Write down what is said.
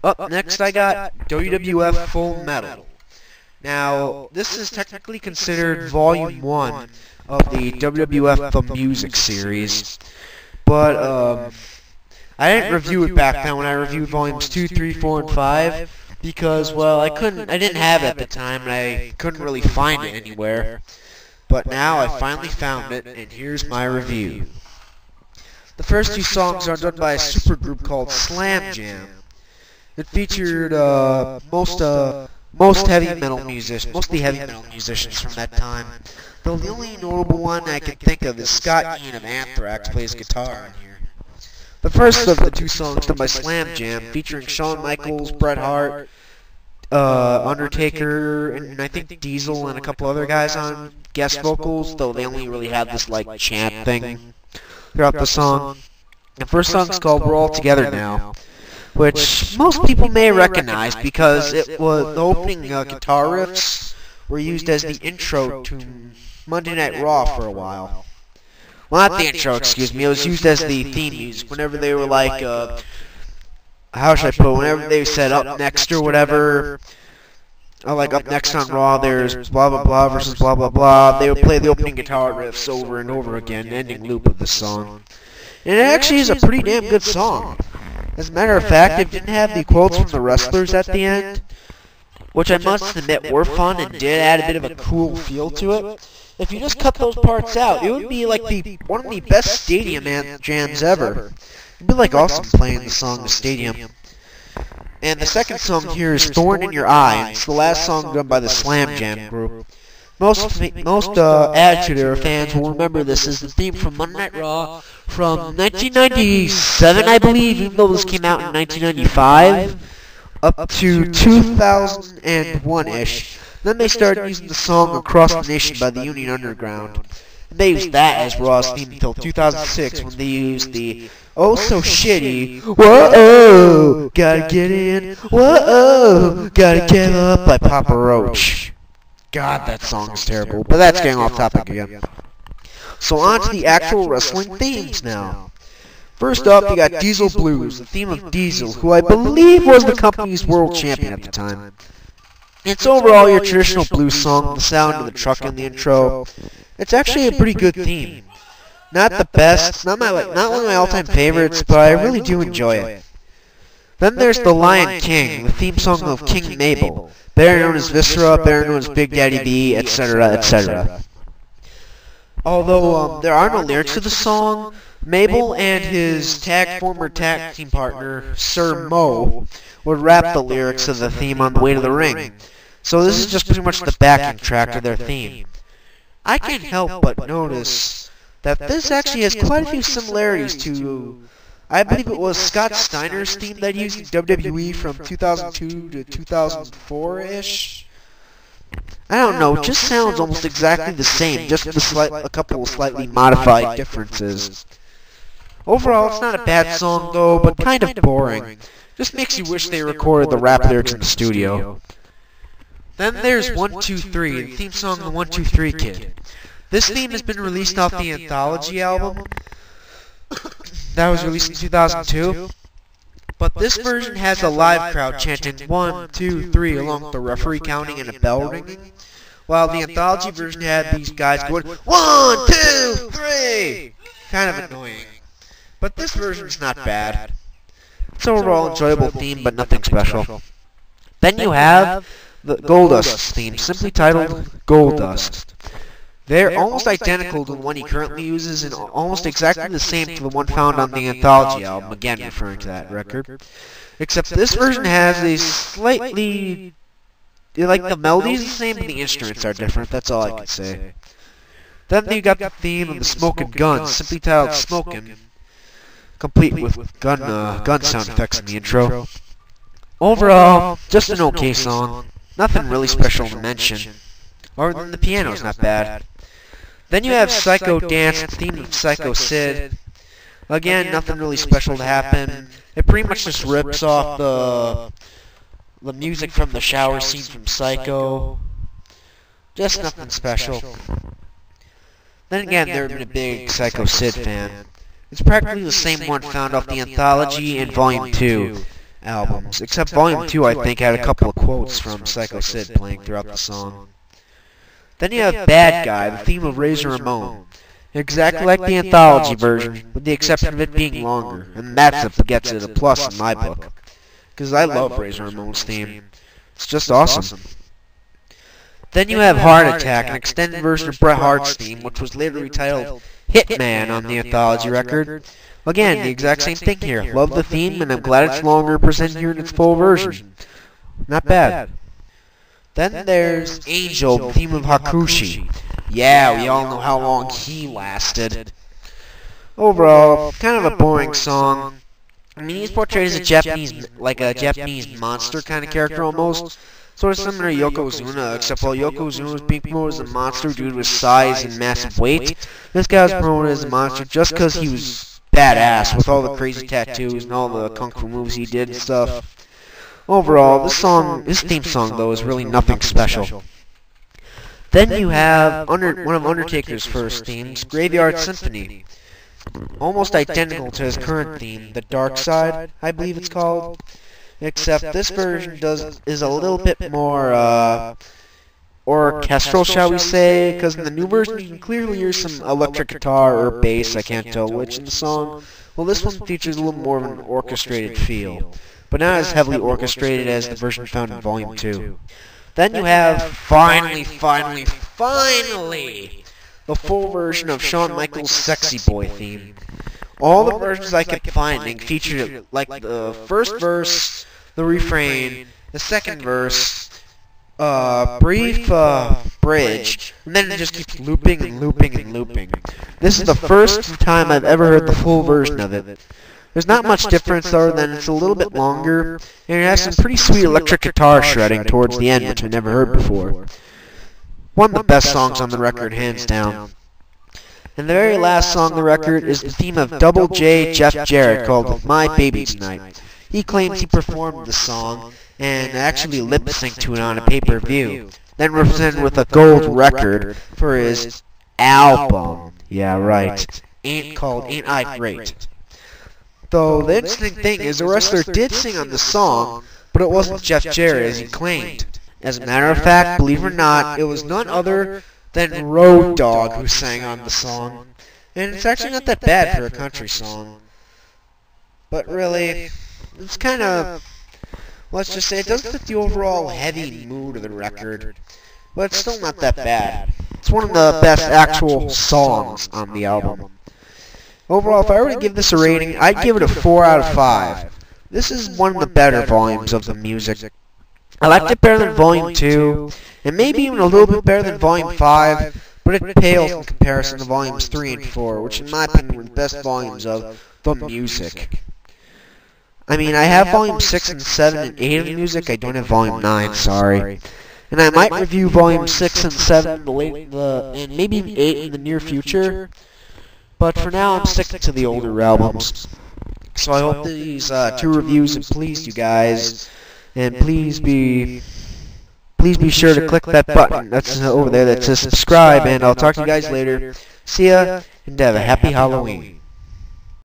Up next I got WWF Full Metal. Now, this is technically considered Volume 1 of the WWF The Music series, but I didn't review it back then when I reviewed Volumes 2, 3, 4, and 5, because, well, I didn't have it at the time, and I couldn't really find it anywhere. But now I finally found it, and here's my review. The first two songs are done by a supergroup called Slam Jam. It featured mostly heavy metal musicians from that time. Though the only notable one I can think of is Scott Ian of Anthrax plays guitar in here. The first of the two songs done by Slam Jam, featuring Shawn Michaels, Bret Hart, Undertaker, and I think Diesel and a couple other guys on guest vocals, though they only really had this like chant thing throughout the song. The first song is called We're All Together Now, which most people may recognize because it was the opening guitar riffs were used as the intro to Monday Night Raw for a while. Well, not the intro, excuse me. It was used as the theme music whenever they were like, how should I put it? Whenever they said up next or whatever, like up next on Raw, there's blah blah blah versus blah blah blah. They would play the opening guitar riffs over and over again, ending loop of the song. And it actually is a pretty damn good song. As a matter of fact, it didn't have the quotes from the wrestlers at the end, which I must admit were fun and did add a bit of a cool feel to it. If you just cut those parts out, it would be like one of the best stadium jams ever. It'd be like awesome playing the song in the stadium. And the second song here is Thorn in Your Eye, and it's the last song done by the Slam Jam group. Most Attitude Era fans will remember this as the theme from Monday Night Raw from 1997, I believe, even though this came out in 1995, up to 2001-ish. Then they started using the song Across the Nation by the Union Underground. And they used that as Raw's theme until 2006 when they used the oh so shitty Whoa, gotta get in, whoa, gotta get up by Papa Roach. God, that song is terrible, but that's getting off topic again. So on to the actual wrestling themes now. First up, you got Diesel Blues, the theme of Diesel, who I believe was the company's world champion at the time. It's overall your traditional blues song, the sound of the truck in the intro. It's actually a pretty good theme. Not the best, not one of my all-time favorites, but I really do enjoy it. Then there's The Lion King, the theme song of King Mabel, better known as Viscera, better known as Big Daddy B, etc., etc. Although there are no lyrics to the song, Mabel and his former tag team partner, Sir Mo, would rap the lyrics of the theme on the way to the ring. So this is just pretty much the backing track of their theme. I can't help but notice that this actually has quite a few similarities to, I believe it was Scott Steiner's theme that he used in WWE from 2002 to 2004-ish. I don't know, it just sounds almost exactly the same, just with a couple of slightly modified differences. Overall, it's not a bad song though, but kind of boring. Just makes you wish they recorded the rap lyrics in the studio. Then there's 123, the theme song of the 123 Kid. This theme has been released off the Anthology album that was released in 2002. But this version has a live crowd chanting 1, 2, 3 along with the referee counting and a bell ringing, while the Anthology version had these guys going 1, 2, 3. Kind of annoying. But this version's not bad. It's an overall enjoyable theme, but nothing special. Then you have the Goldust's theme, simply titled Goldust. They're almost identical to the one he currently uses and almost exactly the same to the one found on the Anthology album, again referring to that record. Except this version has a slightly, like the melodies are the same, but the instruments are different, that's all I can say. Then you got the theme of the Smokin' Guns, simply titled Smokin', complete with gun sound effects in the intro. Overall, just an okay song. Nothing really special to mention. Other than the piano's not bad. Then you have Psycho Dance, the theme of Psycho Sid. Again, nothing really special to happen. It pretty much just rips off the music from the shower scene from Psycho. Just nothing special. Then again, never been a big Psycho Sid fan. It's practically the same one found off the Anthology in Volume 2. albums, except Volume 2, I think, had a couple of quotes from Psycho Sid playing throughout the song. Then you have Bad Guy, the theme of Razor Ramon. Exactly like the anthology version, with the exception of it being longer, and that's what gets it a plus in my book. Because I love Razor Ramon's theme. It's just awesome. Then you have Heart Attack, an extended version of Bret Hart's theme, which was later retitled Hitman on the anthology record. Again, the exact same thing here. Love the theme, and I'm glad it's longer presented here in its full version. Not bad. Then there's Angel, the theme of Hakushi. Yeah, we all know how long he lasted. Overall, kind of a boring song. I mean, he's portrayed as a Japanese monster kind of character almost. Sort of similar to Yokozuna, except while Yokozuna was being promoted as a monster due to his size and massive weight, this guy was promoted as a monster just because he was badass with all the crazy tattoos and all the kung fu moves he did and stuff. Overall, this theme song though is really nothing special. Then you have one of Undertaker's first themes, Graveyard Symphony. Almost identical to his current theme, The Dark Side, I believe it's called. Except this version is a little bit more orchestral, shall we say, because in the new version you can clearly hear some electric guitar or bass, I can't tell which, in the song. Well, this one features a little more of an orchestrated feel, but not as heavily orchestrated as the version found in Volume 2. Then you have, finally, the full version of Shawn Michaels' Sexy Boy theme. All the versions I kept finding featured like the first verse, the refrain, the second verse, brief bridge, and then it just keeps looping and looping and looping. This is the first time I've ever heard the full version of it. There's not much difference other than it's a little bit longer, and it has some pretty sweet electric guitar shredding towards the end, which I never heard before. One of the best songs on the record, hands down. And the very last song on the record is the theme of Double J Jeff Jarrett called My Baby Tonight. He claims he performed the song and actually lip-synced to it on a pay-per-view, then represented with a gold record for his album. Yeah, right. Ain't I Great? Though the interesting thing is the wrestler did sing on the song, but it wasn't Jeff Jarrett as he claimed. As a matter of fact, believe it or not, it was none other than Road Dogg who sang on the song. And it's actually not that bad for a country song. But really, it's kind of, let's just say, it doesn't fit the overall heavy mood of the record. But it's still not that bad. It's one of the best actual songs on the album. Overall, if I were to give this a rating, I'd give it a 4 out of 5. This is one of the better volumes of the music. I liked it better than Volume 2, and maybe even a little bit better than Volume 5, but it pales in comparison to Volumes 3 and 4, which in my opinion were the best volumes of the music. I mean, I have Volume 6 and 7 and 8 of the music, I don't have Volume 9, sorry. And I might review Volume 6 and 7, and maybe even 8 in the near future. But for now, I'm sticking to the older albums. So I hope these 2 reviews have pleased you guys. And please be sure to click that button that's over there that says subscribe. And I'll talk to you guys later. See ya, and have a happy Halloween.